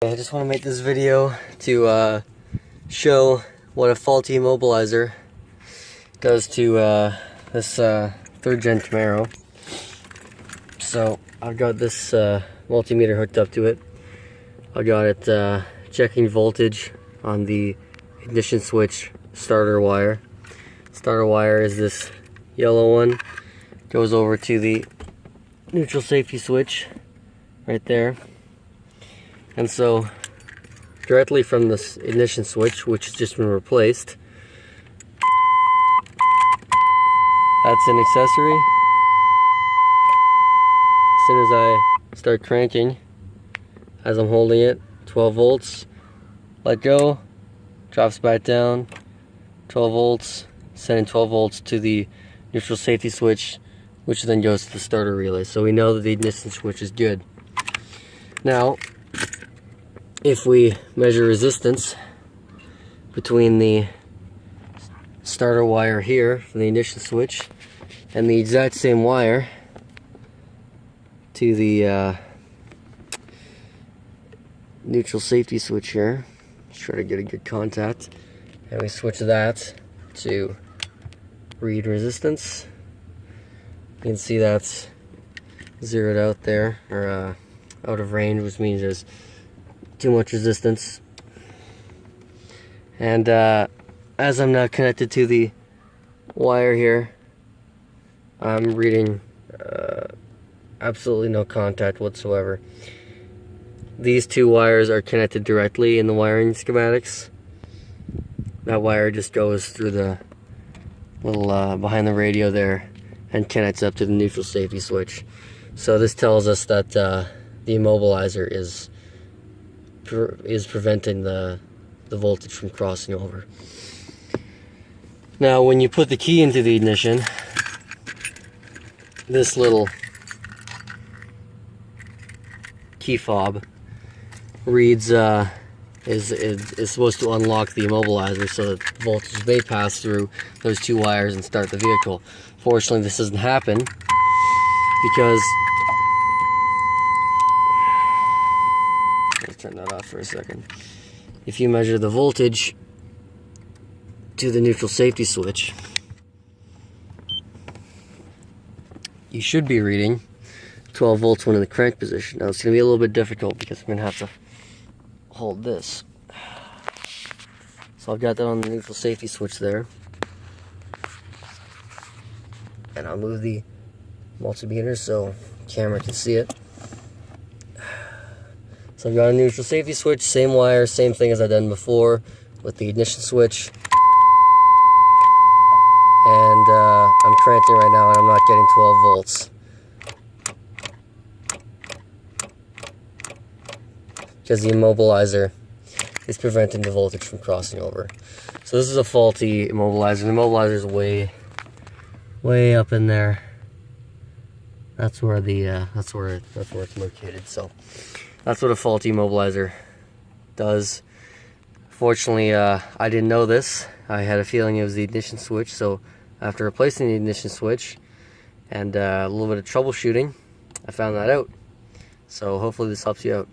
I just want to make this video to show what a faulty immobilizer does to this Third Gen Camaro. So I've got this multimeter hooked up to it. I got it checking voltage on the ignition switch starter wire. Starter wire is this yellow one. Goes over to the neutral safety switch right there. And so, directly from this ignition switch, which has just been replaced, that's an accessory. As soon as I start cranking, as I'm holding it, 12 volts, let go, drops back down, 12 volts, sending 12 volts to the neutral safety switch, which then goes to the starter relay. So we know that the ignition switch is good. Now, if we measure resistance between the starter wire here from the ignition switch and the exact same wire to the neutral safety switch here, let's try to get a good contact, and we switch that to read resistance. You can see that's zeroed out there, or out of range, which means there's too much resistance. And as I'm not connected to the wire here, I'm reading absolutely no contact whatsoever. These two wires are connected directly in the wiring schematics. That wire just goes through the little behind the radio there and connects up to the neutral safety switch. So this tells us that the immobilizer is preventing the voltage from crossing over. Now when you put the key into the ignition, this little key fob reads is supposed to unlock the immobilizer so that voltage may pass through those two wires and start the vehicle. Fortunately, this doesn't happen because, let's turn that off for a second. If you measure the voltage to the neutral safety switch, you should be reading 12 volts when in the crank position. Now it's going to be a little bit difficult because I'm going to have to hold this. So I've got that on the neutral safety switch there. And I'll move the multimeter so the camera can see it. So I've got a neutral safety switch, same wire, same thing as I've done before with the ignition switch. And I'm cranking right now and I'm not getting 12 volts. Because the immobilizer is preventing the voltage from crossing over. So this is a faulty immobilizer. The immobilizer is way up in there. That's where the that's where it's located. So that's what a faulty immobilizer does. Fortunately, I didn't know this. I had a feeling it was the ignition switch. So after replacing the ignition switch and a little bit of troubleshooting, I found that out. So hopefully this helps you out.